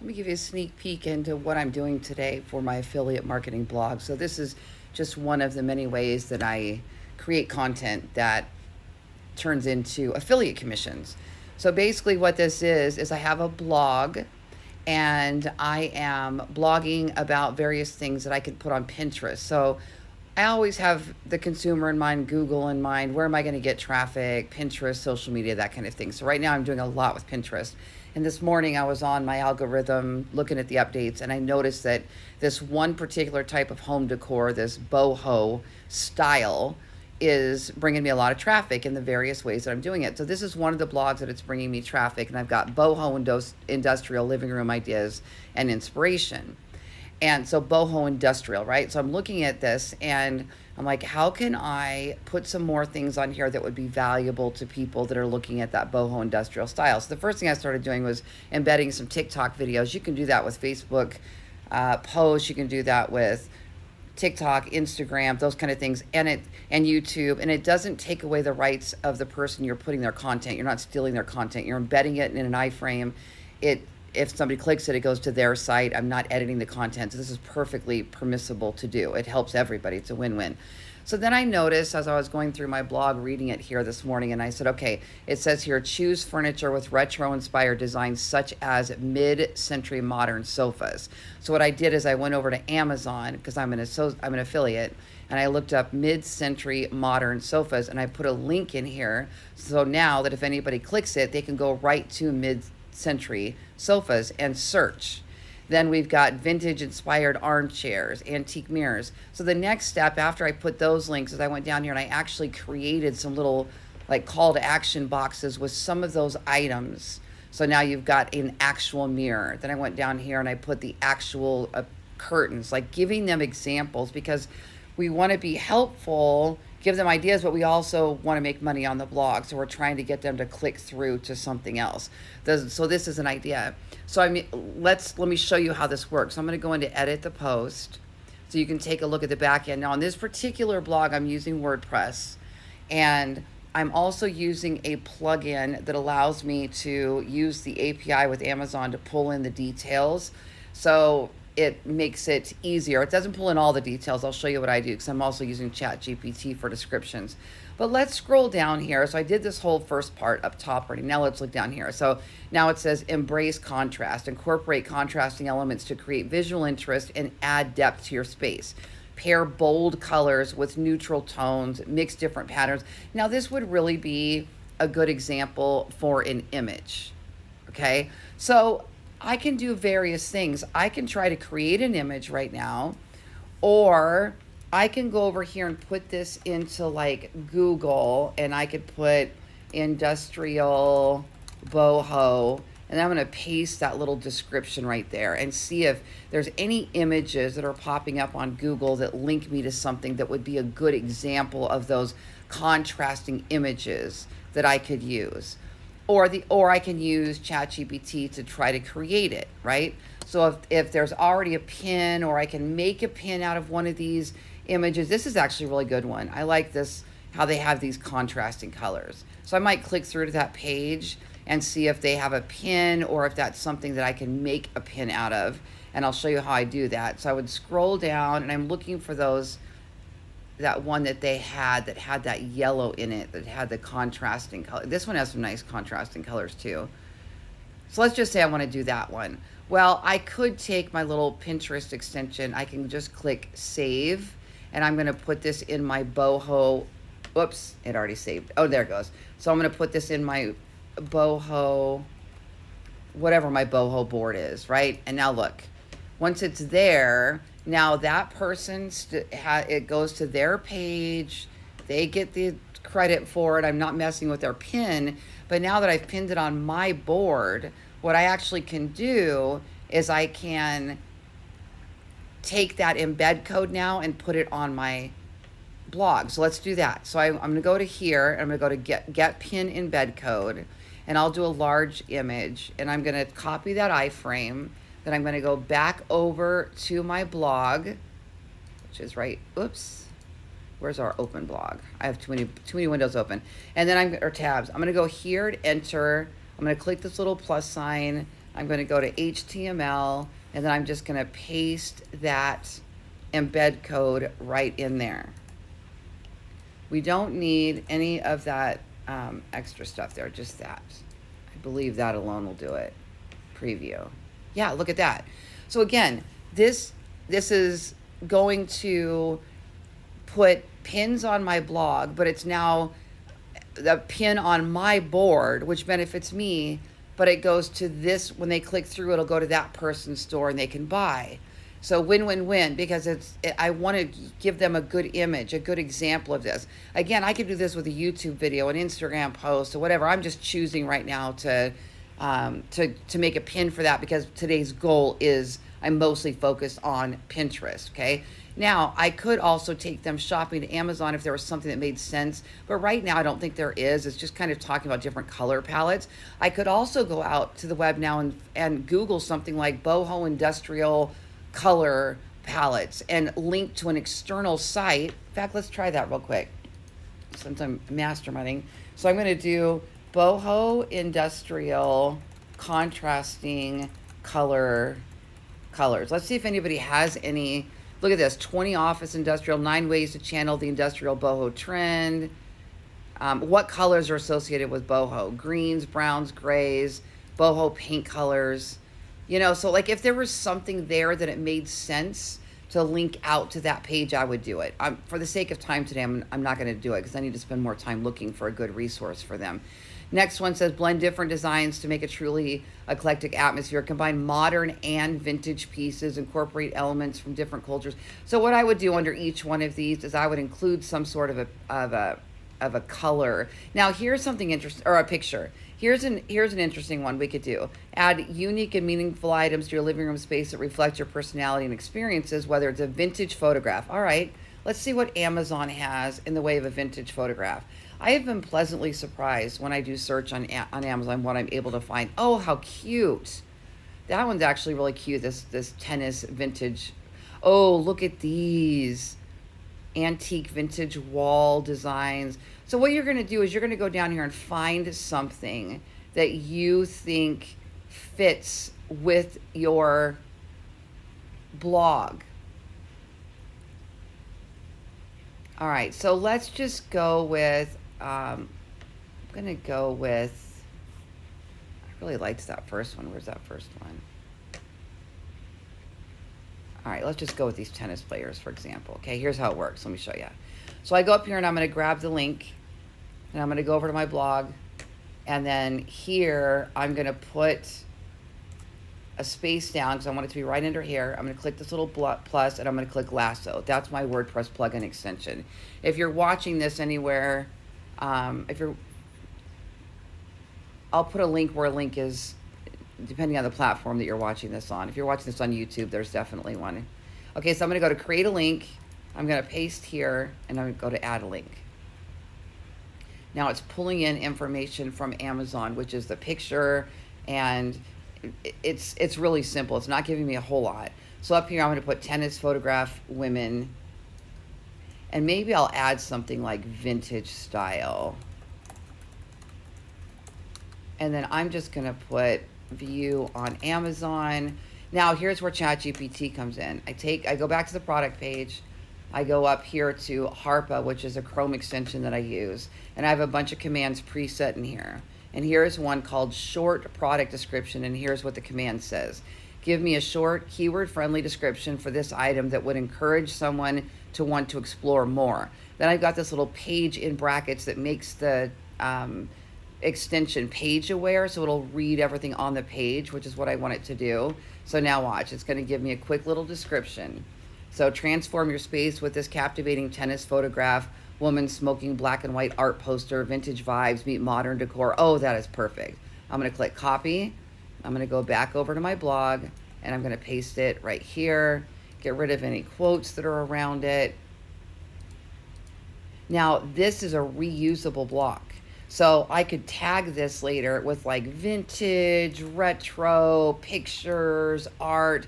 Let me give you a sneak peek into what I'm doing today for my affiliate marketing blog. So, this is just one of the many ways that I create content that turns into affiliate commissions. So, basically, what this is I have a blog and I am blogging about various things that I could put on Pinterest. So, I always have the consumer in mind, Google in mind. Where am I going to get traffic? Pinterest, social media, that kind of thing. So right now I'm doing a lot with Pinterest. And this morning I was on my algorithm looking at the updates, and I noticed that this one particular type of home decor, this boho style, is bringing me a lot of traffic in the various ways that I'm doing it. So this is one of the blogs that it's bringing me traffic, and I've got boho industrial living room ideas and inspiration. And so boho industrial, right? So I'm looking at this and I'm like, how can I put some more things on here that would be valuable to people that are looking at that boho industrial style? So the first thing I started doing was embedding some TikTok videos. You can do that with Facebook posts. You can do that with TikTok, Instagram, those kind of things, and YouTube. And it doesn't take away the rights of the person you're putting their content. You're not stealing their content. You're embedding it in an iframe. It If somebody clicks it, it goes to their site. I'm not editing the content. So this is perfectly permissible to do. It helps everybody. It's a win-win. So then I noticed as I was going through my blog, reading it here this morning, and I said, okay, it says here, choose furniture with retro-inspired designs such as mid-century modern sofas. So what I did is I went over to Amazon, because I'm an affiliate, and I looked up mid-century modern sofas, and I put a link in here. So now that if anybody clicks it, they can go right to mid-century sofas and search. Then we've got vintage inspired armchairs, antique mirrors. So the next step after I put those links is I went down here and I actually created some little like call to action boxes with some of those items. So now you've got an actual mirror. Then I went down here and I put the actual curtains, like giving them examples, because we want to be helpful, give them ideas, but we also want to make money on the blog. So we're trying to get them to click through to something else. So this is an idea. So let me show you how this works. So I'm going to go into edit the post so you can take a look at the back end. Now on this particular blog, I'm using WordPress, and I'm also using a plugin that allows me to use the API with Amazon to pull in the details. So it makes it easier. It doesn't pull in all the details. I'll show you what I do because I'm also using ChatGPT for descriptions. But let's scroll down here. So I did this whole first part up top already. Now let's look down here. So now it says embrace contrast, incorporate contrasting elements to create visual interest and add depth to your space. Pair bold colors with neutral tones, mix different patterns. Now this would really be a good example for an image. Okay, so I can do various things. I can try to create an image right now, or I can go over here and put this into like Google, and I could put industrial boho, and I'm going to paste that little description right there and see if there's any images that are popping up on Google that link me to something that would be a good example of those contrasting images that I could use. Or I can use ChatGPT to try to create it, right? So if there's already a pin, or I can make a pin out of one of these images. This is actually a really good one. I like this, how they have these contrasting colors. So I might click through to that page and see if they have a pin, or if that's something that I can make a pin out of. And I'll show you how I do that. So I would scroll down, and I'm looking for that one that they had that had that yellow in it, that had the contrasting color. This one has some nice contrasting colors too. So let's just say I want to do that one. Well, I could take my little Pinterest extension. I can just click save, and I'm going to put this in my boho. Oops, it already saved. Oh, there it goes. So I'm going to put this in my boho, whatever my boho board is, right? And now look, once it's there, now that person, it goes to their page. They get the credit for it. I'm not messing with their pin. But now that I've pinned it on my board, what I actually can do is I can take that embed code now and put it on my blog. So let's do that. So I'm going to go to here, and I'm going to go to get pin embed code, and I'll do a large image, and I'm going to copy that iframe. Then I'm going to go back over to my blog, which is right. Oops. Where's our open blog? I have too many windows open. And then or tabs. I'm going to go here and enter. I'm going to click this little plus sign. I'm going to go to HTML, and then I'm just going to paste that embed code right in there. We don't need any of that extra stuff there, just that. I believe that alone will do it. Preview. Yeah, look at that. So again, this is going to put pins on my blog, but it's now the pin on my board, which benefits me, but it goes to this. When they click through, it'll go to that person's store and they can buy. So win-win-win, because I want to give them a good image, a good example of this. Again, I could do this with a YouTube video, an Instagram post, or whatever. I'm just choosing right now to make a pin for that, because today's goal is I'm mostly focused on Pinterest, okay? Now, I could also take them shopping to Amazon if there was something that made sense, but right now I don't think there is. It's just kind of talking about different color palettes. I could also go out to the web now and Google something like boho industrial color palettes and link to an external site. In fact, let's try that real quick since I'm masterminding. So I'm going to do boho industrial contrasting colors. Let's see if anybody has any. Look at this, 20 office industrial, 9 ways to channel the industrial boho trend. What colors are associated with boho? Greens, browns, grays, boho paint colors. You know, so like if there was something there that it made sense to link out to that page, I would do it. For the sake of time today, I'm not going to do it because I need to spend more time looking for a good resource for them. Next one says blend different designs to make a truly eclectic atmosphere. Combine modern and vintage pieces. Incorporate elements from different cultures. So what I would do under each one of these is I would include some sort of a color. Now here's something interesting, or a picture. Here's an interesting one we could do. Add unique and meaningful items to your living room space that reflect your personality and experiences, whether it's a vintage photograph. All right, let's see what Amazon has in the way of a vintage photograph. I have been pleasantly surprised when I do search on Amazon what I'm able to find. Oh, how cute. That one's actually really cute, this tennis vintage. Oh, look at these antique vintage wall designs. So what you're going to do is you're going to go down here and find something that you think fits with your blog. All right, so let's just go with, I'm going to go with, I really liked that first one. Where's that first one? All right, let's just go with these tennis players, for example. Okay, here's how it works. Let me show you. So I go up here and I'm going to grab the link, and I'm going to go over to my blog, and then here I'm going to put a space down because I want it to be right under here. I'm going to click this little plus, and I'm going to click lasso. That's my WordPress plugin extension. If you're watching this anywhere, I'll put a link where a link is, depending on the platform that you're watching this on. If you're watching this on YouTube, there's definitely one. Okay, so I'm going to go to create a link. I'm going to paste here, and I'm going to go to add a link. Now it's pulling in information from Amazon, which is the picture, and it's really simple. It's not giving me a whole lot. So up here, I'm going to put tennis photograph women, and maybe I'll add something like vintage style. And then I'm just going to put view on Amazon. Now here's where ChatGPT comes in. I go back to the product page. I go up here to Harpa, which is a Chrome extension that I use, and I have a bunch of commands preset in here. And here's one called short product description, and here's what the command says. Give me a short, keyword-friendly description for this item that would encourage someone to want to explore more. Then I've got this little page in brackets that makes the extension page aware, so it'll read everything on the page, which is what I want it to do. So now watch, it's going to give me a quick little description. So transform your space with this captivating tennis photograph, woman smoking black and white art poster, vintage vibes meet modern decor. Oh, that is perfect. I'm going to click copy. I'm going to go back over to my blog, and I'm going to paste it right here. Get rid of any quotes that are around it. Now, this is a reusable block. So I could tag this later with like vintage, retro, pictures, art,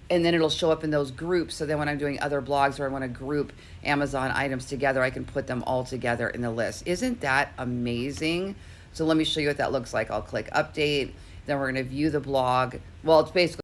and then it'll show up in those groups. So then when I'm doing other blogs or I want to group Amazon items together, I can put them all together in the list. Isn't that amazing? So let me show you what that looks like. I'll click update. Then Then we're going to view the blog. Well, it's basically